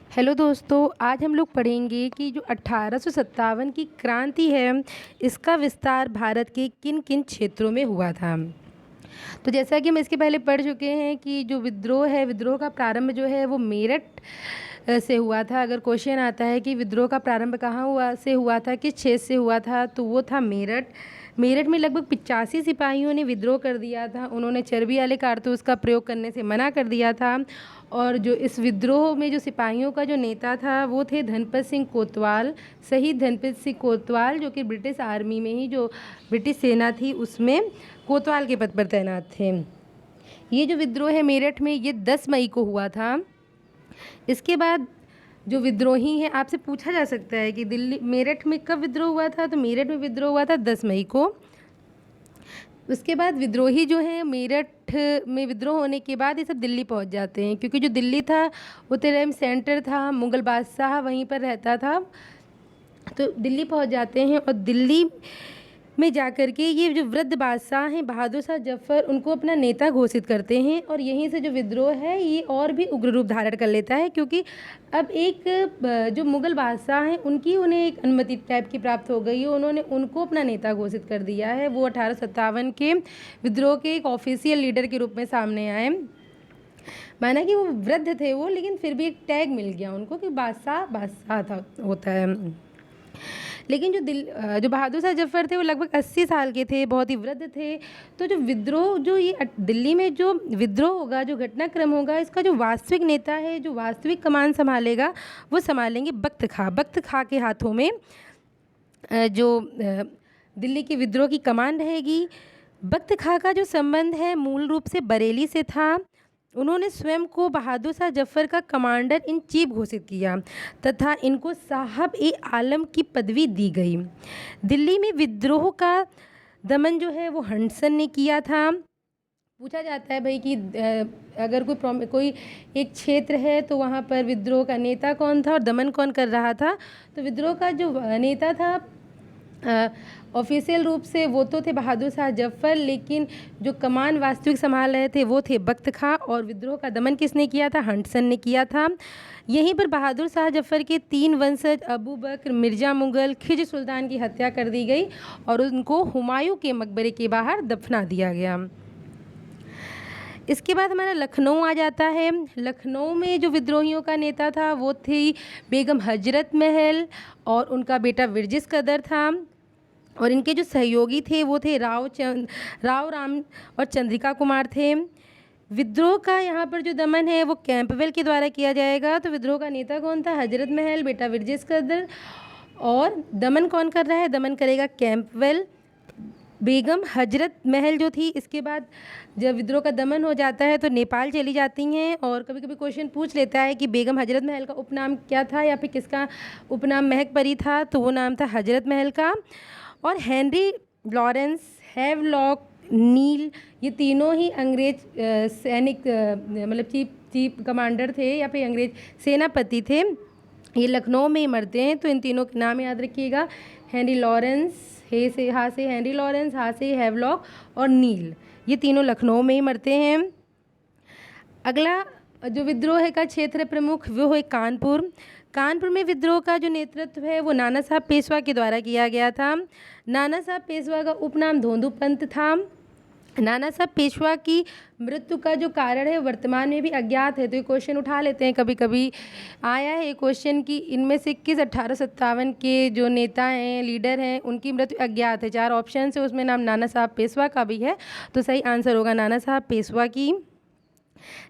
Hello दोस्तों, आज हम लोग पढ़ेंगे कि जो 1857 की क्रांति है, इसका विस्तार भारत के किन किन क्षेत्रों में हुआ था। तो जैसा कि हम इसके पहले पढ़ चुके हैं कि जो विद्रोह है, विद्रोह का प्रारंभ जो है वो मेरठ से हुआ था। अगर क्वेश्चन आता है कि विद्रोह का प्रारंभ कहाँ हुआ था, किस क्षेत्र से हुआ था, तो वो था मेरठ। मेरठ में लगभग 85 सिपाहियों ने विद्रोह कर दिया था। उन्होंने चर्बी वाले कारतूस का प्रयोग करने से मना कर दिया था। और जो इस विद्रोह में जो सिपाहियों का जो नेता था वो थे धनपत सिंह कोतवाल, शहीद धनपत सिंह कोतवाल, जो कि ब्रिटिश आर्मी में ही जो ब्रिटिश सेना थी उसमें कोतवाल के पद पर तैनात थे। ये जो विद्रोह है मेरठ में, ये 10 मई को हुआ था। इसके बाद जो विद्रोही हैं, आपसे पूछा जा सकता है कि दिल्ली मेरठ में कब विद्रोह हुआ था, तो मेरठ में विद्रोह हुआ था 10 मई को। उसके बाद विद्रोही जो हैं, मेरठ में विद्रोह होने के बाद ये सब दिल्ली पहुंच जाते हैं, क्योंकि जो दिल्ली था वो टाइम सेंटर था, मुग़ल बादशाह वहीं पर रहता था। तो दिल्ली पहुंच जाते हैं और दिल्ली में जाकर के ये जो वृद्ध बादशाह हैं बहादुर शाह जफ़र, उनको अपना नेता घोषित करते हैं। और यहीं से जो विद्रोह है ये और भी उग्र रूप धारण कर लेता है, क्योंकि अब एक जो मुग़ल बादशाह हैं उन्हें एक अनुमति टाइप की प्राप्त हो गई है। उन्होंने उनको अपना नेता घोषित कर दिया है। वो 1857 के विद्रोह के एक ऑफिशियल लीडर के रूप में सामने आए। माना कि वो वृद्ध थे वो, लेकिन फिर भी एक टैग मिल गया उनको कि बादशाह बादशाह था होता है। लेकिन जो बहादुर शाह जफ़र थे वो लगभग 80 साल के थे, बहुत ही वृद्ध थे। तो जो विद्रोह जो ये दिल्ली में जो विद्रोह होगा, जो घटनाक्रम होगा, इसका जो वास्तविक नेता है, जो वास्तविक कमान संभालेगा, वो संभालेंगे बख्त खां। बख्त खां के हाथों में जो दिल्ली के विद्रोह की कमान रहेगी। बख्त खां का जो संबंध है मूल रूप से बरेली से था। उन्होंने स्वयं को बहादुर शाह जफ़र का कमांडर इन चीफ घोषित किया तथा इनको साहब ए आलम की पदवी दी गई। दिल्ली में विद्रोह का दमन जो है वो हंटसन ने किया था। पूछा जाता है भाई कि अगर कोई एक क्षेत्र है तो वहाँ पर विद्रोह का नेता कौन था और दमन कौन कर रहा था। तो विद्रोह का जो नेता था ऑफिशियल रूप से वो तो थे बहादुर शाह जफ़र, लेकिन जो कमान वास्तविक संभाल रहे थे वो थे बख्त खां। और विद्रोह का दमन किसने किया था? हंटसन ने किया था। यहीं पर बहादुर शाह जफ़र के 3 वंशज अबू बकर, मिर्ज़ा मुग़ल, खिज़्र सुल्तान की हत्या कर दी गई और उनको हुमायूं के मकबरे के बाहर दफना दिया गया। इसके बाद हमारा लखनऊ आ जाता है। लखनऊ में जो विद्रोहियों का नेता था वो थी बेगम हजरत महल और उनका बेटा विरजिस कदर था। और इनके जो सहयोगी थे वो थे राव राम और चंद्रिका कुमार थे। विद्रोह का यहाँ पर जो दमन है वो कैंपवेल के द्वारा किया जाएगा। तो विद्रोह का नेता कौन था? हजरत महल, बेटा विरजिस कदर। और दमन कौन कर रहा है? दमन करेगा कैंपवेल। बेगम हजरत महल जो थी, इसके बाद जब विद्रोह का दमन हो जाता है तो नेपाल चली जाती हैं। और कभी कभी क्वेश्चन पूछ लेता है कि बेगम हजरत महल का उपनाम क्या था या फिर किसका उपनाम महक परी था, तो वो नाम था हजरत महल का। और हेनरी लॉरेंस, हैवलॉक, नील, ये तीनों ही अंग्रेज सैनिक मतलब चीफ कमांडर थे या फिर अंग्रेज सेनापति थे। ये लखनऊ में ही मरते हैं, तो इन तीनों के नाम याद रखिएगा। हेनरी लॉरेंस, हाँ से हेनरी लॉरेंस, हाँ से हैवलॉक और नील, ये तीनों लखनऊ में ही मरते हैं। अगला जो विद्रोह का क्षेत्र प्रमुख वो है कानपुर। कानपुर में विद्रोह का जो नेतृत्व है वो नाना साहब पेशवा के द्वारा किया गया था। नाना साहब पेशवा का उपनाम धोंदू पंत था। नाना साहब पेशवा की मृत्यु का जो कारण है वर्तमान में भी अज्ञात है। तो ये क्वेश्चन उठा लेते हैं, कभी कभी आया है ये क्वेश्चन कि इनमें से किस 1857 के जो नेता हैं, लीडर हैं, उनकी मृत्यु अज्ञात है। 4 ऑप्शन है, उसमें नाम नाना साहब पेशवा का भी है, तो सही आंसर होगा नाना साहब पेशवा की।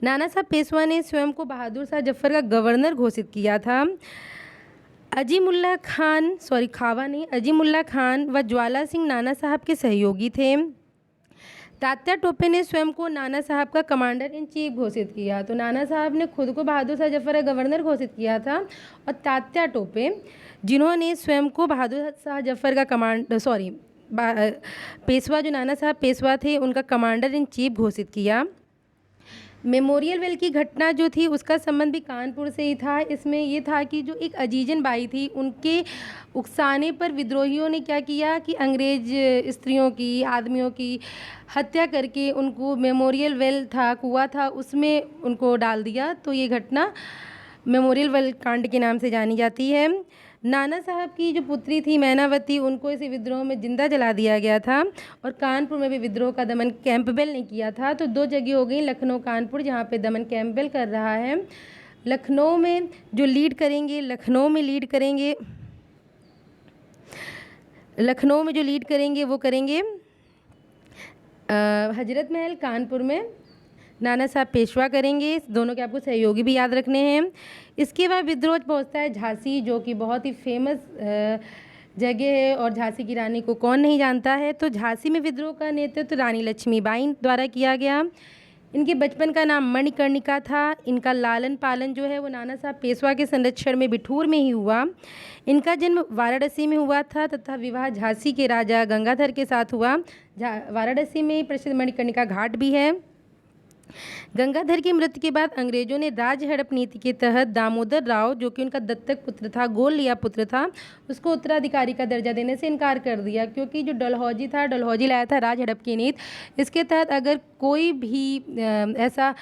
नाना साहब पेशवा ने स्वयं को बहादुर शाह जफ़र का गवर्नर घोषित किया था। अजीमुल्ला खान व ज्वाला सिंह नाना साहब के सहयोगी थे। तात्या टोपे ने स्वयं को नाना साहब का कमांडर इन चीफ घोषित किया। तो नाना साहब ने खुद को बहादुर शाह जफ़र का गवर्नर घोषित किया था और तात्या टोपे, जिन्होंने स्वयं को बहादुर शाह जफ़र का पेशवा, जो नाना साहब पेशवा थे, उनका कमांडर इन चीफ घोषित किया। मेमोरियल वेल की घटना जो थी उसका संबंध भी कानपुर से ही था। इसमें ये था कि जो एक अजीजन बाई थी, उनके उकसाने पर विद्रोहियों ने क्या किया कि अंग्रेज स्त्रियों की, आदमियों की हत्या करके उनको मेमोरियल वेल था, कुआं था, उसमें उनको डाल दिया। तो ये घटना मेमोरियल वल कांड के नाम से जानी जाती है। नाना साहब की जो पुत्री थी मैनावती, उनको इस विद्रोह में जिंदा जला दिया गया था और कानपुर में भी विद्रोह का दमन कैंपबेल ने किया था। तो दो जगह हो गई, लखनऊ कानपुर, जहाँ पे दमन कैंपबेल कर रहा है। लखनऊ में जो लीड करेंगे वो करेंगे हजरत महल। कानपुर में नाना साहब पेशवा करेंगे। दोनों के आपको सहयोगी भी याद रखने हैं। इसके बाद विद्रोह पहुंचता है झांसी, जो कि बहुत ही फेमस जगह है और झांसी की रानी को कौन नहीं जानता है। तो झांसी में विद्रोह का नेतृत्व रानी लक्ष्मीबाई द्वारा किया गया। इनके बचपन का नाम मणिकर्णिका था। इनका लालन पालन जो है वो नाना साहब पेशवा के संरक्षण में बिठूर में ही हुआ। इनका जन्म वाराणसी में हुआ था तथा विवाह झांसी के राजा गंगाधर के साथ हुआ। वाराणसी में प्रसिद्ध मणिकर्णिका घाट भी है। गंगाधर की मृत्यु के बाद अंग्रेजों ने राज हड़प नीति के तहत दामोदर राव, जो कि उनका दत्तक पुत्र था, गोद लिया पुत्र था, उसको उत्तराधिकारी का दर्जा देने से इनकार कर दिया। क्योंकि जो डलहौजी लाया था राज हड़प की नीति। इसके तहत अगर कोई भी ऐसा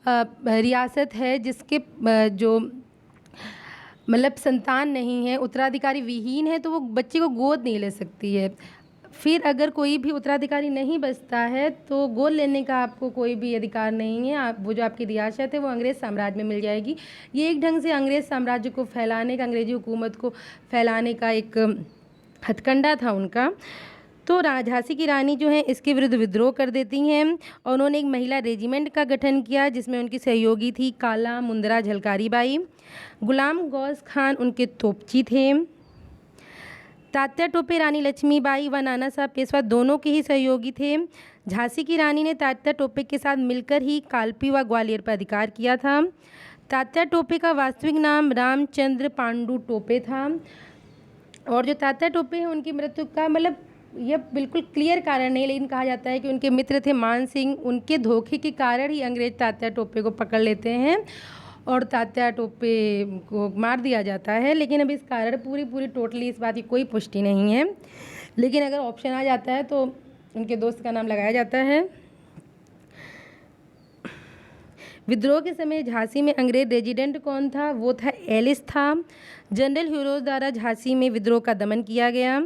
रियासत है जिसके जो मतलब संतान नहीं है, उत्तराधिकारी विहीन है, तो वो बच्चे को गोद नहीं ले सकती है। फिर अगर कोई भी उत्तराधिकारी नहीं बचता है तो गोद लेने का आपको कोई भी अधिकार नहीं है। आप वो जो आपकी रियासत है वो अंग्रेज़ साम्राज्य में मिल जाएगी। ये एक ढंग से अंग्रेज़ साम्राज्य को फैलाने का, अंग्रेज़ी हुकूमत को फैलाने का एक हथकंडा था उनका। तो झांसी की रानी जो है इसके विरुद्ध विद्रोह कर देती हैं और उन्होंने एक महिला रेजिमेंट का गठन किया, जिसमें उनकी सहयोगी थी काला मुंदरा झलकारी बाई। गुलाम गौस खान उनके तोपची थे। तात्या टोपे रानी लक्ष्मीबाई व नाना साहब पेशवा दोनों के ही सहयोगी थे। झांसी की रानी ने तात्या टोपे के साथ मिलकर ही कालपी व ग्वालियर पर अधिकार किया था। तात्या टोपे का वास्तविक नाम रामचंद्र पांडु टोपे था। और जो तात्या टोपे हैं उनकी मृत्यु का मतलब यह बिल्कुल क्लियर कारण नहीं, लेकिन कहा जाता है कि उनके मित्र थे मान सिंह। उनके धोखे के कारण ही अंग्रेज तात्या टोपे को पकड़ लेते हैं और तात्या टोपे को मार दिया जाता है। लेकिन अब इस कारण पूरी टोटली इस बात की कोई पुष्टि नहीं है। लेकिन अगर ऑप्शन आ जाता है तो उनके दोस्त का नाम लगाया जाता है। विद्रोह के समय झांसी में अंग्रेज रेजिडेंट कौन था? वो था एलिस था। जनरल ह्यूरोज द्वारा झांसी में विद्रोह का दमन किया गया।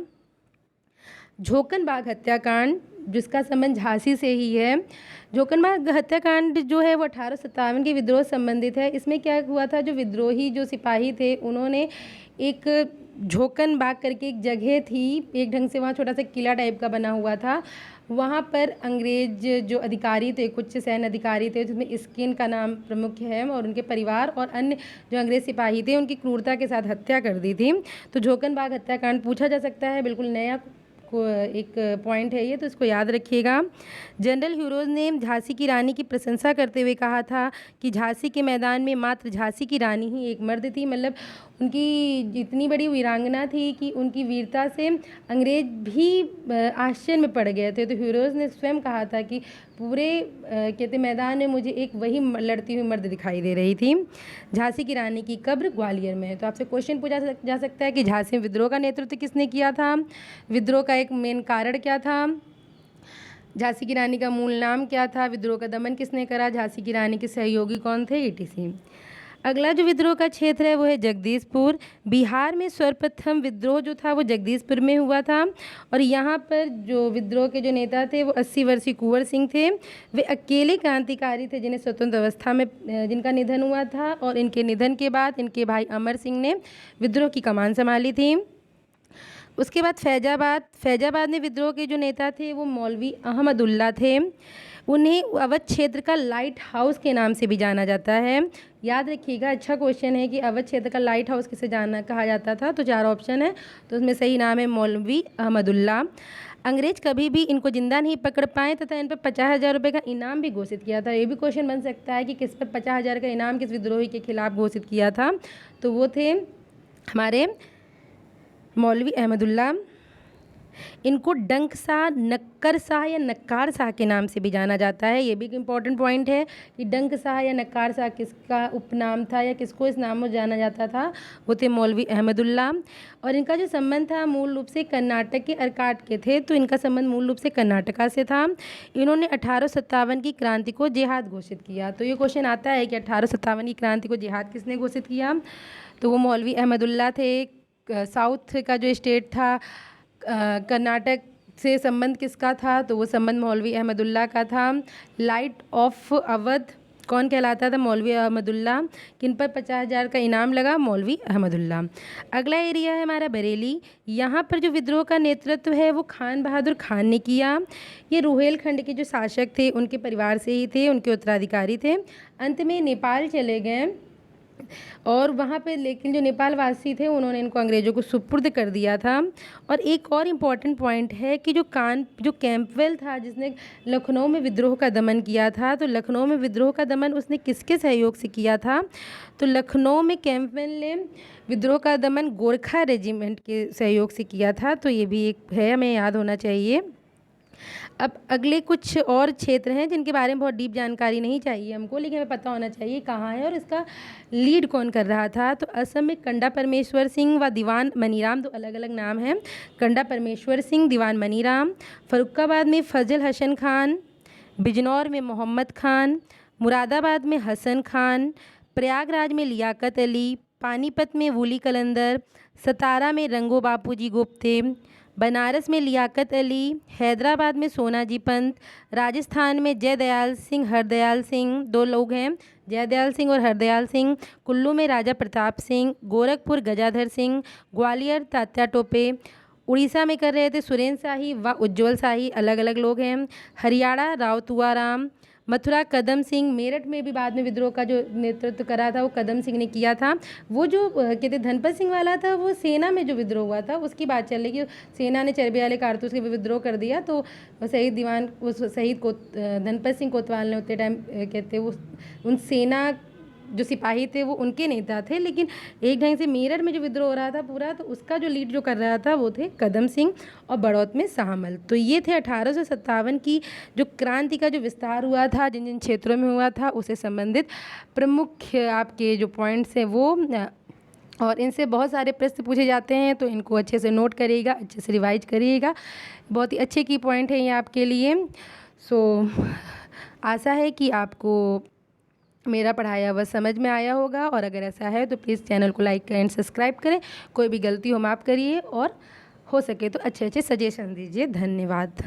झोकनबाग हत्याकांड, जिसका संबंध झांसी से ही है। झोकनबाग हत्याकांड जो है वो 1857 के विद्रोह संबंधित है। इसमें क्या हुआ था, जो विद्रोही जो सिपाही थे उन्होंने एक झोकनबाग करके एक जगह थी, एक ढंग से वहाँ छोटा सा किला टाइप का बना हुआ था। वहाँ पर अंग्रेज जो अधिकारी थे, कुछ सैन्य अधिकारी थे, जिसमें इस्किन का नाम प्रमुख है, और उनके परिवार और अन्य जो अंग्रेज सिपाही थे उनकी क्रूरता के साथ हत्या कर दी थी। तो झोकनबाग हत्याकांड पूछा जा सकता है, बिल्कुल नया को एक पॉइंट है ये, तो इसको याद रखिएगा। जनरल ह्यूरोज ने झांसी की रानी की प्रशंसा करते हुए कहा था कि झांसी के मैदान में मात्र झांसी की रानी ही एक मर्द थी। मतलब उनकी इतनी बड़ी वीरांगना थी कि उनकी वीरता से अंग्रेज भी आश्चर्य में पड़ गए थे। तो ह्यूरोज ने स्वयं कहा था कि पूरे कहते मैदान में मुझे एक वही लड़ती हुई मर्द दिखाई दे रही थी। झांसी की रानी की कब्र ग्वालियर में है। तो आपसे क्वेश्चन पूछा जा सकता है कि झांसी में विद्रोह का नेतृत्व किसने किया था? विद्रोह का एक मेन कारण क्या था? झांसी की रानी का मूल नाम क्या था? विद्रोह का दमन किसने करा? झांसी की रानी के सहयोगी कौन थे? etc। अगला जो विद्रोह का क्षेत्र है वो है जगदीशपुर। बिहार में सर्वप्रथम विद्रोह जो था वो जगदीशपुर में हुआ था। और यहाँ पर जो विद्रोह के जो नेता थे वो 80 वर्षीय कुंवर सिंह थे। वे अकेले क्रांतिकारी थे जिन्हें स्वतंत्र अवस्था में जिनका निधन हुआ था, और इनके निधन के बाद इनके भाई अमर सिंह ने विद्रोह की कमान संभाली थी। उसके बाद फैजाबाद में विद्रोह के जो नेता थे वो मौलवी अहमदुल्ला थे। उन्हें अवध क्षेत्र का लाइट हाउस के नाम से भी जाना जाता है। याद रखिएगा, अच्छा क्वेश्चन है कि अवध क्षेत्र का लाइट हाउस किसे कहा जाता था। तो 4 ऑप्शन है, तो उसमें सही नाम है मौलवी अहमदुल्ला। अंग्रेज कभी भी इनको जिंदा नहीं पकड़ पाए तथा इन पर 50,000 रुपये का इनाम भी घोषित किया था। ये भी क्वेश्चन बन सकता है कि किस पर 50,000 का इनाम किस विद्रोही के खिलाफ घोषित किया था। तो वो थे हमारे मौलवी अहमदुल्ला। इनको डंक शाह, नक्कर शाह या नक्कार शाह के नाम से भी जाना जाता है। ये भी एक इम्पॉर्टेंट पॉइंट है कि डंक शाह या नक्कार शाह किसका उपनाम था या किसको इस नाम में जाना जाता था, वो थे मौलवी अहमदुल्ला। और इनका जो संबंध था मूल रूप से कर्नाटक के अर्काट के थे, तो इनका संबंध मूल रूप से कर्नाटका से था। इन्होंने 1857 की क्रांति को जिहाद घोषित किया। तो ये क्वेश्चन आता है कि 1857 की क्रांति को जिहाद किसने घोषित किया, तो वो मौलवी अहमदुल्ला थे। साउथ का जो स्टेट था कर्नाटक से संबंध किसका था, तो वो संबंध मौलवी अहमदुल्ला का था। लाइट ऑफ अवध कौन कहलाता था, मौलवी अहमदुल्ला। किन पर 50,000 का इनाम लगा, मौलवी अहमदुल्ला। अगला एरिया है हमारा बरेली। यहाँ पर जो विद्रोह का नेतृत्व है वो खान बहादुर खान ने किया। ये रुहेलखंड के जो शासक थे उनके परिवार से ही थे, उनके उत्तराधिकारी थे। अंत में नेपाल चले गए और वहाँ पे लेकिन जो नेपाल वासी थे उन्होंने इनको अंग्रेज़ों को सुपुर्द कर दिया था। और एक और इम्पॉर्टेंट पॉइंट है कि जो कैंपवेल था जिसने लखनऊ में विद्रोह का दमन किया था, तो लखनऊ में विद्रोह का दमन उसने किसके सहयोग से किया था, तो लखनऊ में कैंपवेल ने विद्रोह का दमन गोरखा रेजिमेंट के सहयोग से किया था। तो ये भी एक है, हमें याद होना चाहिए। अब अगले कुछ और क्षेत्र हैं जिनके बारे में बहुत डीप जानकारी नहीं चाहिए हमको, लेकिन हमें पता होना चाहिए कहाँ है और इसका लीड कौन कर रहा था। तो असम में कंडा परमेश्वर सिंह व दीवान मनीराम, दो अलग अलग नाम हैं, कंडा परमेश्वर सिंह, दीवान मनीराम। फर्रुखाबाद में फजल हसन खान, बिजनौर में मोहम्मद खान, मुरादाबाद में हसन खान, प्रयागराज में लियाकत अली, पानीपत में वूली कलंदर, सतारा में रंगो बापूजी गुप्ते, बनारस में लियाकत अली, हैदराबाद में सोनाजी पंत, राजस्थान में जयदयाल सिंह हरदयाल सिंह, दो लोग हैं जयदयाल सिंह और हरदयाल सिंह, कुल्लू में राजा प्रताप सिंह, गोरखपुर गजाधर सिंह, ग्वालियर तात्या टोपे, उड़ीसा में कर रहे थे सुरेंद्र शाही व उज्ज्वल शाही, अलग अलग लोग हैं। हरियाणा राव तुआराम, मथुरा कदम सिंह, मेरठ में भी बाद में विद्रोह का जो नेतृत्व करा था वो कदम सिंह ने किया था। वो जो कहते धनपत सिंह वाला था वो सेना में जो विद्रोह हुआ था उसकी बात चल रही है कि सेना ने चरबी वाले कारतूस के विद्रोह कर दिया, तो शहीद दीवान उस शहीद को धनपत सिंह कोतवाल ने उतने टाइम कहते वो उन सेना जो सिपाही थे वो उनके नेता थे, लेकिन एक ढंग से मेरठ में जो विद्रोह हो रहा था पूरा, तो उसका जो लीड जो कर रहा था वो थे कदम सिंह और बड़ौत में शाहमल। तो ये थे 1857 की जो क्रांति का जो विस्तार हुआ था, जिन जिन क्षेत्रों में हुआ था उससे संबंधित प्रमुख आपके जो पॉइंट्स हैं वो, और इनसे बहुत सारे प्रश्न पूछे जाते हैं, तो इनको अच्छे से नोट करिएगा, अच्छे से रिवाइज करिएगा। बहुत ही अच्छे की पॉइंट है ये आपके लिए। सो आशा है कि आपको मेरा पढ़ाया हुआ समझ में आया होगा, और अगर ऐसा है तो प्लीज़ चैनल को लाइक करें, सब्सक्राइब करें। कोई भी गलती हो माफ़ करिए, और हो सके तो अच्छे अच्छे सजेशन दीजिए। धन्यवाद।